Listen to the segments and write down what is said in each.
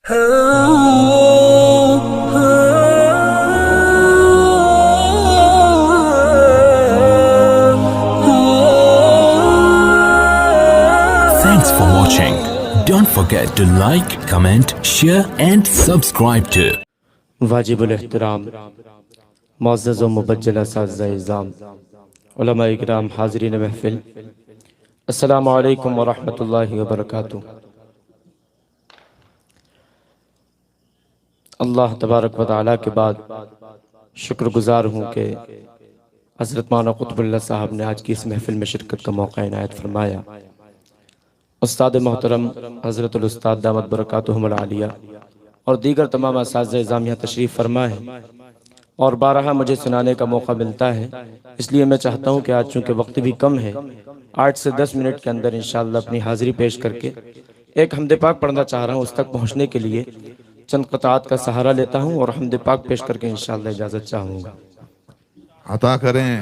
Thanks for watching. Don't forget to like, comment, share and subscribe to واجب الاحترام معزز و مبجل اساتذہ اعزام علماء اکرام حاضرین محفل السلام علیکم ورحمۃ اللہ وبرکاتہ۔ اللہ تبارک و تعالیٰ کے بعد شکر گزار ہوں کہ حضرت مولانا قطب اللہ صاحب نے آج کی اس محفل میں شرکت کا موقع عنایت فرمایا۔ استاد محترم حضرت الاستاد دامت برکاتہم العالیہ اور دیگر تمام اساتذہ اعزام یہاں تشریف فرما ہے اور بارہا مجھے سنانے کا موقع ملتا ہے، اس لیے میں چاہتا ہوں کہ آج چونکہ وقت بھی کم ہے 8 سے 10 منٹ کے اندر انشاءاللہ اپنی حاضری پیش کر کے ایک حمد پاک پڑھنا چاہ رہا ہوں۔ اس تک پہنچنے کے لیے چند قطعات کا سہارا لیتا ہوں اور حمد پاک پیش کر کے انشاءاللہ اجازت چاہوں گا۔ عطا کریں۔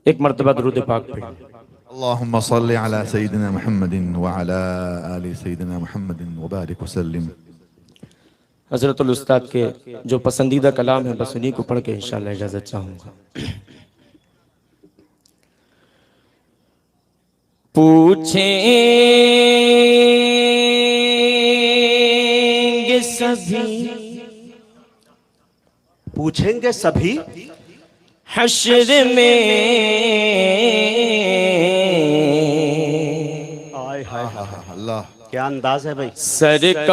ایک مرتبہ درود پاک پڑھیں۔ اللہم صلی علی سیدنا محمد وعلی آل سیدنا محمد وبارک وسلم۔ حضرت الاستاد کے جو پسندیدہ کلام ہے بس انہی کو پڑھ کے انشاءاللہ اجازت چاہوں گا۔ پوچھیں گے سبھی، پوچھیں گے سبھی حشر میں آئے ہائے اللہ کیا انداز ہے بھائی، سرکار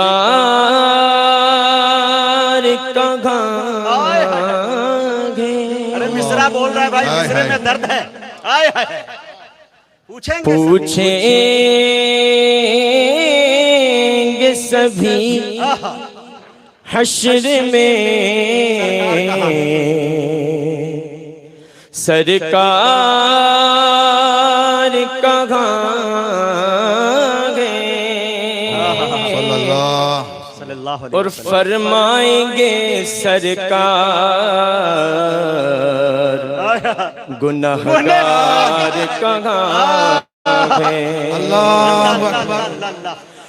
کہاں گے۔ ارے مصرع بول رہا ہے بھائی، مصرع میں درد ہے۔ آئے ہائے پوچھیں گے سبھی حشر میں سرکار کہاں گے صلی اللہ علیہ اور فرمائیں گے سرکار گناہگار کہاں ہے۔ اللہ اکبر۔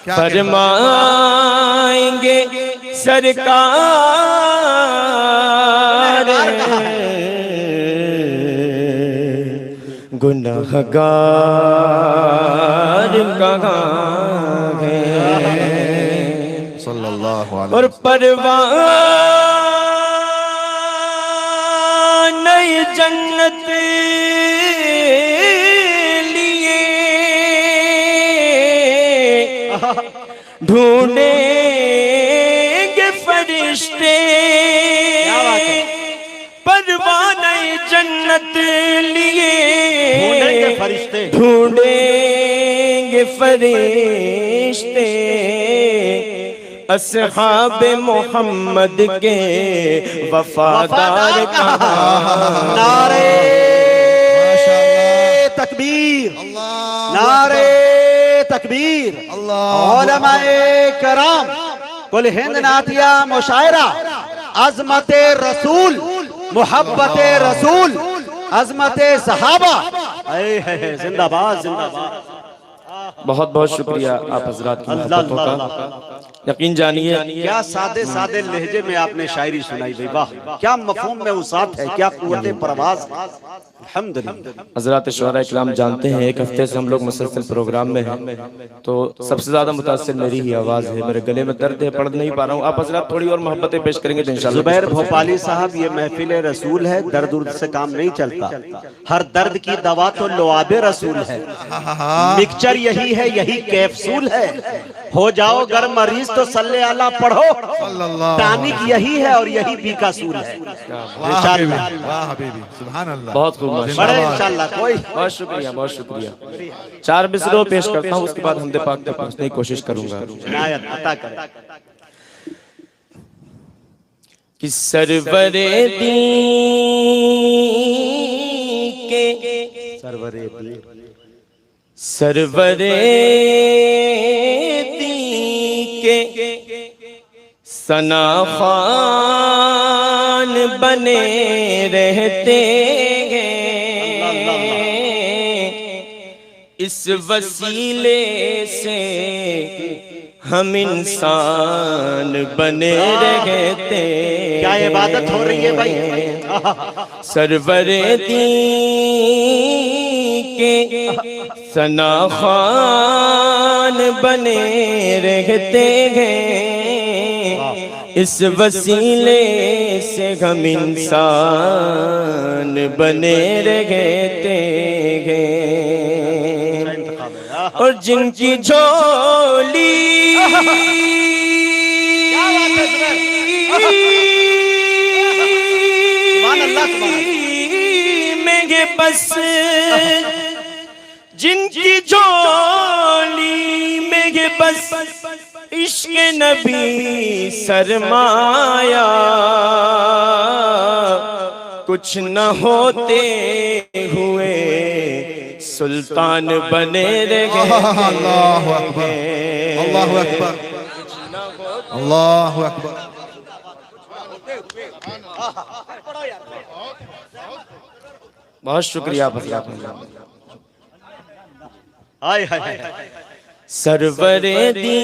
فرمائیں گے سرکار گناہگار کہاں ہے۔ صلی اللہ علیہ اور پروانہ جنت لیے ڈھونڈیں گے فرشتے، پروانہ جنت لیے ڈھونڈیں گے فرشتے، اصحاب محمد کے وفادار کہاں۔ نعرے تکبیر، نعرے تکبیر، علماء کرام، کل ہند نعتیہ مشاعرہ، عظمت رسول، محبت رسول، عظمت صحابہ، زندہ باد زندہ باد۔ بہت بہت شکریہ آپ حضرات کی محبتوں کا، یقین جانیے کیا سادے سادے لہجے میں آپ نے شاعری سنائی بھائی، واہ کیا مفہوم میں وسعت ہے، کیا قوت پرواز، الحمدللہ۔ حضرات شعراء اکرام جانتے ہیں ایک ہفتے سے ہم لوگ مسلسل پروگرام میں ہیں تو سب سے زیادہ متاثر میری ہی آواز ہے، میرے گلے میں درد ہے، پڑھ نہیں پا رہا ہوں۔ آپ حضرات تھوڑی اور محبتیں پیش کریں گے تو انشاءاللہ۔ زبیر بھوپالی صاحب، یہ محفل رسول ہے، درد سے کام نہیں چلتا، ہر درد کی دوا تو لعاب رسول ہے، مکسچر یہی ہے، یہی کیپسول ہے، ہو جاؤ گر مریض تو صلی اللہ پڑھو، ٹانک یہی ہے اور یہی بھی کا سول ہے۔ واہ حبیبی، سبحان اللہ، بہت خوب، بڑے انشاءاللہ کوئی بہت شکریہ، بہت شکریہ۔ 4 مصرعوں پیش کرتا ہوں، اس کے بعد حمد پاک تک پہنچنے کی کوشش کروں گا۔ عنایت عطا کرے۔ کہ سرور دین کے سرور دین کے ثنا خوان بنے رہتے ہیں، اس وسیلے سے ہم انسان بنے رہتے کیا عبادت ہو رہی ہے بھائی؟ سرور دی کے ثنا خوان بنے رہتے ہیں اس وسیلے سے ہم انسان بنے رہتے ہیں اور جن کی جھولی میں یہ بس جن کی جھولی میں یہ بس عشق نبی سرمایا کچھ نہ ہوتے ہوئے سلطان بنے رہے اللہ اکبر اللہ اکبر اللہ اکبر بہت شکریہ حضرات سرور دی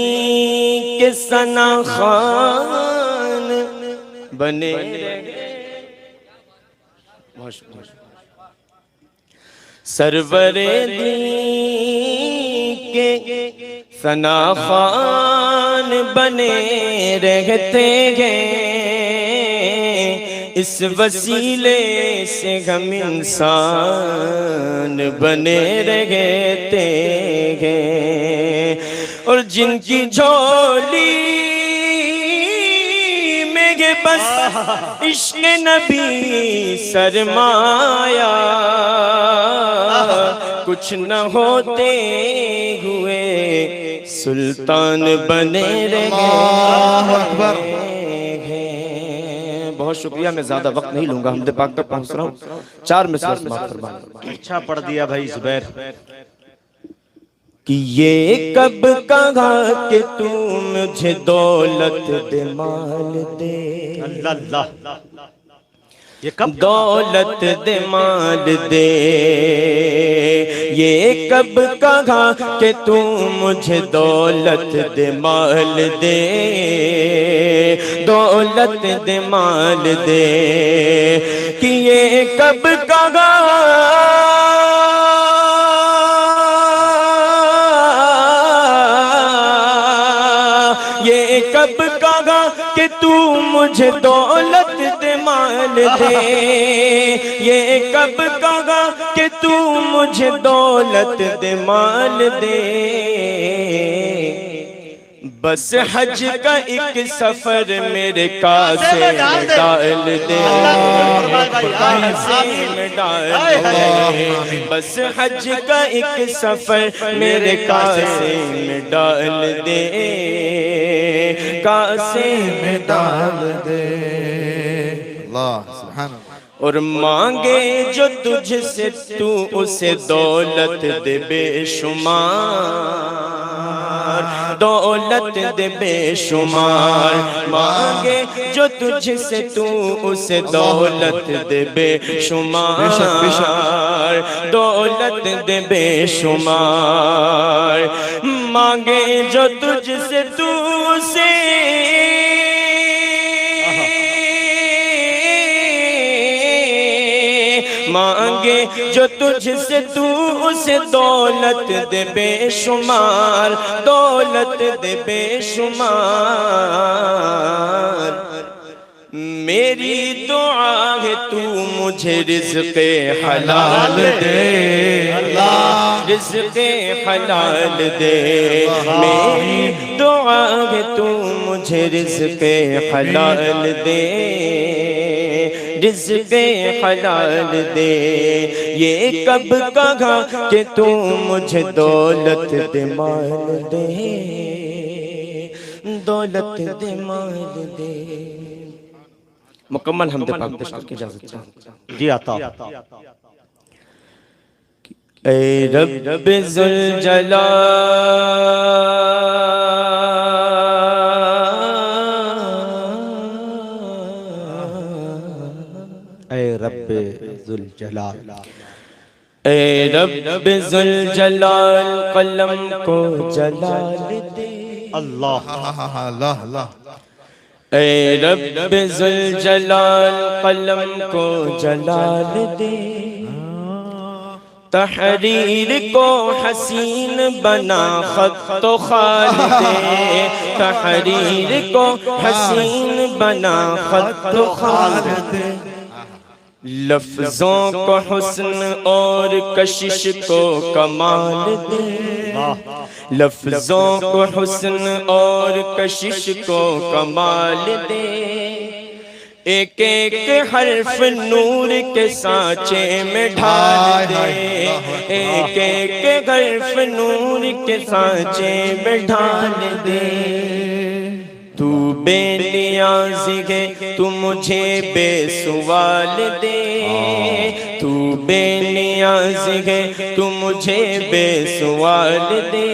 کے ثنا خوان بنے بہت شکریہ سرور دی کے ثنا خوان بنے رہتے ہیں اس وسیلے سے ہم انسان بنے رہتے ہیں اور جن کی جھولی میں یہ بس عشق نبی سرمایا کچھ نہ ہوتے ہوئے سلطان بنے اللہ اکبر بہت شکریہ میں زیادہ وقت نہیں لوں گا حمد پاک تک پہنچ رہا ہوں 4 مثال سماعت فرمائیں اچھا پڑھ دیا بھائی زبیر کہ یہ کب کہا کہ تو مجھے دولت دے مال دے اللہ اللہ یہ کب دولت دے مال دے یہ کب کہا کہ تو مجھے دولت دے مال دے دولت دے مال دے کہ یہ کب کہا یہ کب کہا کہ تو مجھے دولت دے مال دے یہ کب کہا کہ تو مجھے دولت دے مال دے بس حج کا ایک سفر میرے کاسے میں ڈال دے کاسے میں ڈال دے بس حج کا ایک سفر میرے کاسے میں ڈال دے کاسے میں ڈال دے اللہ سبحان اللہ اور مانگے جو تجھ سے تو اسے دولت دے بے شمار دولت دے بے شمار مانگے جو تجھ سے تو اسے دولت دے بے شمار دولت دے بے شمار مانگے جو تجھ سے تو اسے مانگے جو تجھ سے تو اسے دولت دے بے شمار دولت دے بے شمار میری دعا ہے تو مجھے رزق حلال دے رزق حلال دے میری دعا ہے تو مجھے رزق حلال دے رزق حلال دے یہ کب کہا کہ تو مجھے دولت دے مال دے دولت دے مال دے مکمل حمد پاک تشکر کی اجازت چاہتا جی آتا اے رب ذوالجلال اے رب ذوالجلال اے رب ذوالجلال قلم کو جلال دے اللہ اللہ اللہ اے رب ذوالجلال قلم کو جلال دے تحریر کو حسین بنا خط و خال دے تحریر کو حسین بنا خط و خال دے لفظوں کو حسن اور کشش کو کمال دے لفظوں کو حسن اور کشش کو کمال دے ایک ایک حرف نور کے سانچے میں ڈھال دے ایک ایک حرف نور کے سانچے میں ڈھال دے تو بے نیاز ہے تو مجھے بے سوال دے تو بے نیاز ہے تو مجھے بے سوال دے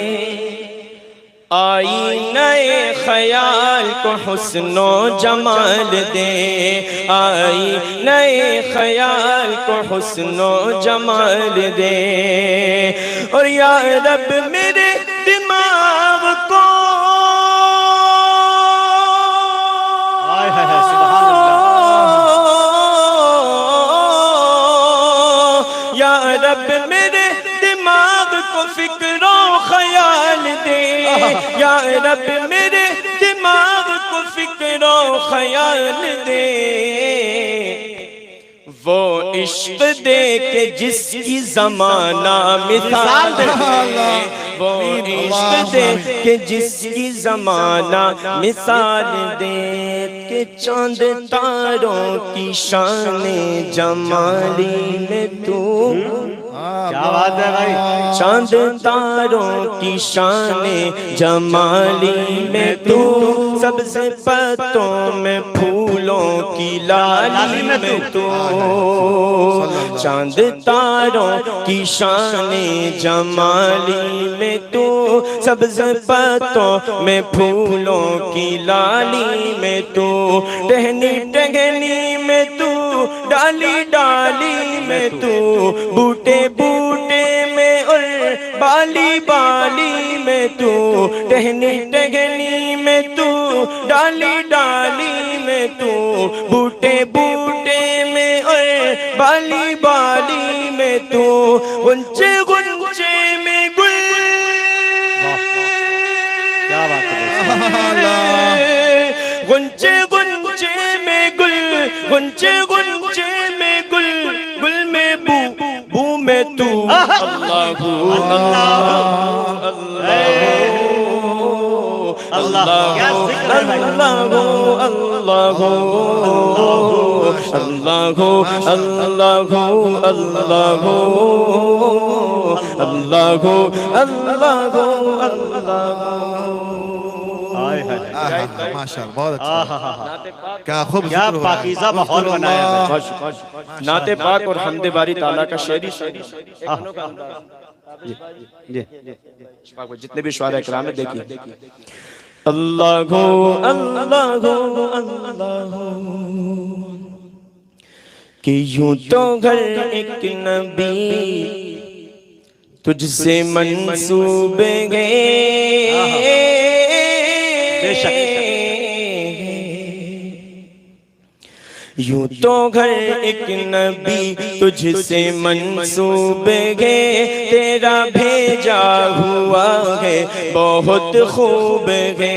آئینہ خیال کو حسن و جمال دے آئینہ خیال کو حسن و جمال دے اور یا رب میرے دماغ کو یا رب میرے دماغ کو فکر و خیال دے یا رب میرے دماغ کو فکر و خیال دے وہ عشق دے کہ جس کی زمانہ مثال دے وہ عشق دے کہ جس کی زمانہ مثال دے کہ چاند تاروں کی شان جمالی میں تو کیا بات ہے بھائی چاند تاروں کی شان جمالی میں تو سبز پتوں میں پھولوں کی لالی میں تو چاند تاروں کی شان جمالی میں تو سبز پتوں میں پھولوں کی لالی میں تو ٹہنی ٹہنی میں تو ڈالی ڈالی میں تو بوٹے بوٹے میں اور بالی بالی میں تو ٹہنی ٹہنی میں تو ڈالی ڈالی میں تو بوٹے بوٹے میں اور بالی بالی میں تو غنچے غنچے میں گل کیا بات ہے غنچے غنچے میں گل غنچے غنچے میں گل گل میں بو بو میں تو اللہ اللہ اللہ اللہ اللہ اللہ اللہ ماشاءاللہ بہت اچھا کیا خوب کیا پاکیزہ ماحول بنایا ہے نعت پاک اور حمد باری تعالیٰ کا شعری جتنے بھی شعراء کرام ہیں دیکھیے اللہ ہو اللہ ہو اللہ ہو کہ یوں تو گھر ایک نبی تجھ سے منسوب گئے بے شک یوں تو گھر ایک نبی تجھ سے منسوب ہے تیرا بھیجا ہوا ہے بہت خوب ہے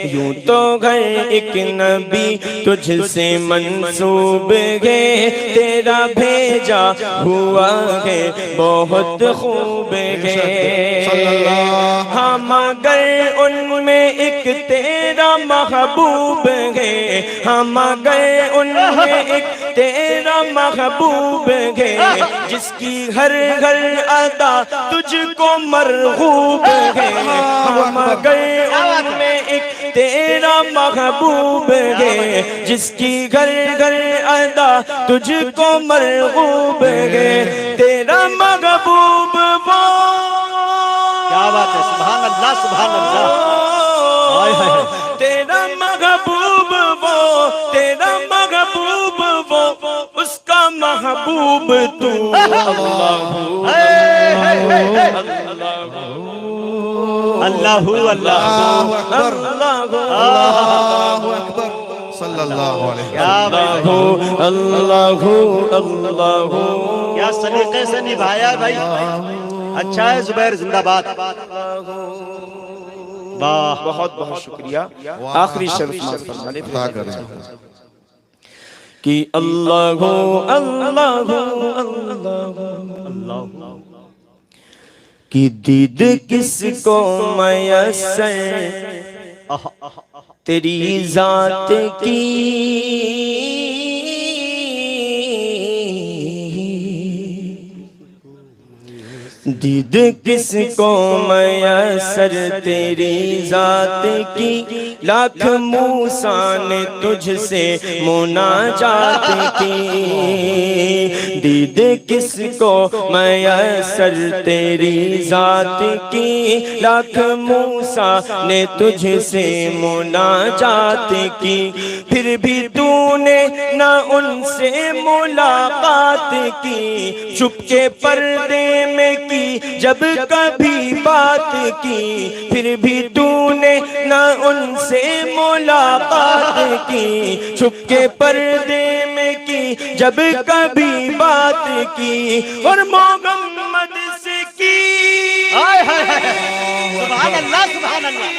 یوں تو گھر ایک نبی تجھ سے منسوب ہے تیرا بھیجا ہوا ہے بہت خوب ہے ہم اگر ان میں ایک تیرا محبوب ہے ہم اگر ان میں ایک تیرا محبوب ہے جس کی ہر ہر ادا تجھ کو مرغوب ہے ہم اگر ان میں ایک تیرا محبوب ہے جس کی گھر گھر ادا تجھ کو مرغوب ہے تیرا محبوب وہ کیا بات ہے سبحان اللہ سبحان اللہ تیرا محبوب وہ تیرا محبوب وہ اس کا محبوب محبوب تو اللہ اللہ اللہ اللہ اکبر اللہ اکبر صلی اللہ علیہ وسلم اللہ اللہ کیا سلیقے سے نبھایا بھائی. اچھا ہے زبیر زندہ باد. واہ بہت بہت شکریہ. آخری شرف فرمانے عطا کریں. کہ اللہ اللہ اللہ کی دید کس کو میسر تیری ذات کی دید کس کو میسر تیری ذات کی لاکھ موسیٰ نے تجھ سے مناجات کی دید کس کو میسر تیری ذات کی لاکھ موسیٰ نے تجھ سے مناجات کی پھر بھی تو نے نہ ان سے ملاقات کی چھپ کے پردے میں کی جب کبھی بات کی پھر بھی تو نے نہ ان سے ملاقات کی چھپ کے پردے میں کی جب کبھی بات کی اور محمد سے کی سبحان اللہ سبحان اللہ.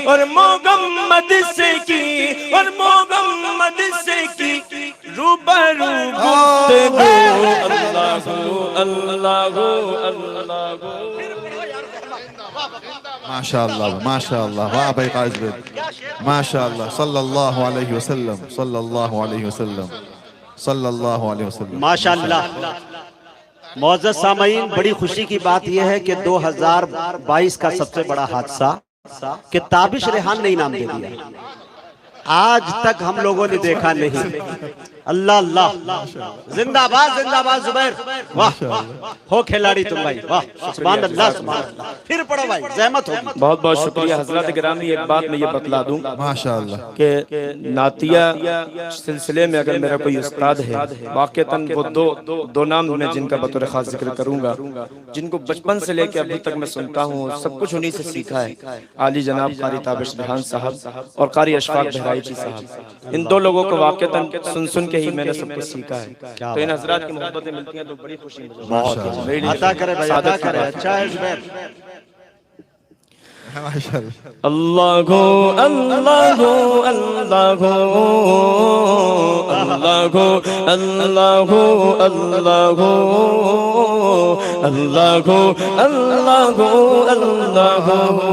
اور محمد سے کی اور محمد سے کی روبرو گفتگو اللہ اللہ ماشاءاللہ ماشاءاللہ واہ بھائی قائز بید ماشاءاللہ صلی اللہ علیہ وسلم صلی اللہ علیہ وسلم صلی اللہ علیہ وسلم ماشاءاللہ. معزز سامعین بڑی خوشی کی بات یہ ہے کہ 2022 کا سب سے بڑا حادثہ کہ تابش ریحان نے انعام دے دیا. آج تک ہم لوگوں نے دیکھا نہیں. اللہ اللہ زندہ باد زبیر. واہ ہو کھلاڑی تم بھائی. واہ سبحان اللہ سبحان اللہ. پھر پڑھو بھائی زحمت ہوگی. بہت بہت شکریہ حضرات گرامی. ایک بات میں یہ بتلا دوں ماشاءاللہ کہ نعتیہ سلسلے میں اگر میرا کوئی استاد ہے واقعتاً وہ دو نام میں جن کا بطور خاص ذکر کروں گا جن کو بچپن سے لے کے ابھی تک میں سنتا ہوں سب کچھ انہی سے سیکھا ہے. عالی جناب قاری تابش ریحان صاحب اور قاری اشفاق بہرائچی صاحب. ان دو لوگوں کو واقعتاً سن کے ہی میں نے سب کچھ سیکھا ہے. تو ان حضرات کی محبتیں ملتی ہیں تو بڑی خوشی مجھے. عطا کرے بھائی عطا کرے. اچھا ہے زبیر. اللہ گو اللہ گو اللہ گو اللہ گو اللہ گو اللہ گو اللہ گو اللہ گو اللہ گو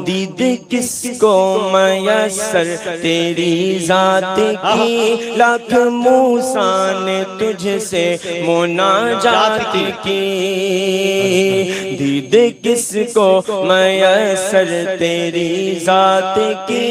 دید کس کو میسر تیری ذات کی لاکھ موسیٰ نے تجھ سے مناجات کی دید کس کو میسر تیری ذات کی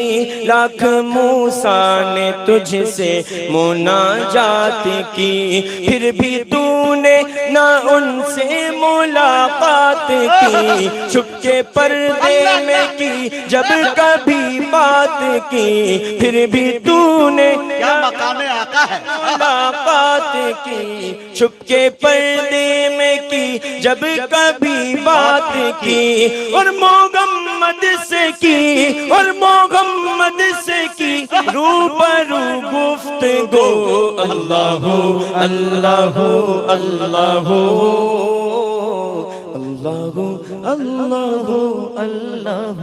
لاکھ موسیٰ نے تجھ سے مناجات کی پھر بھی تو نے نہ ان سے ملاقات کی چھپ کے پردے میں کی جب کبھی بات کی پھر بھی تو نے کیا مقام آقا ہے. ملاقات کی چھپ کے پردے میں کی جب کبھی بات کی اور محمد سے کی اور محمد سے کی روبرو گفتگو اللہ اللہ اللہ اللہ اللہ اللہ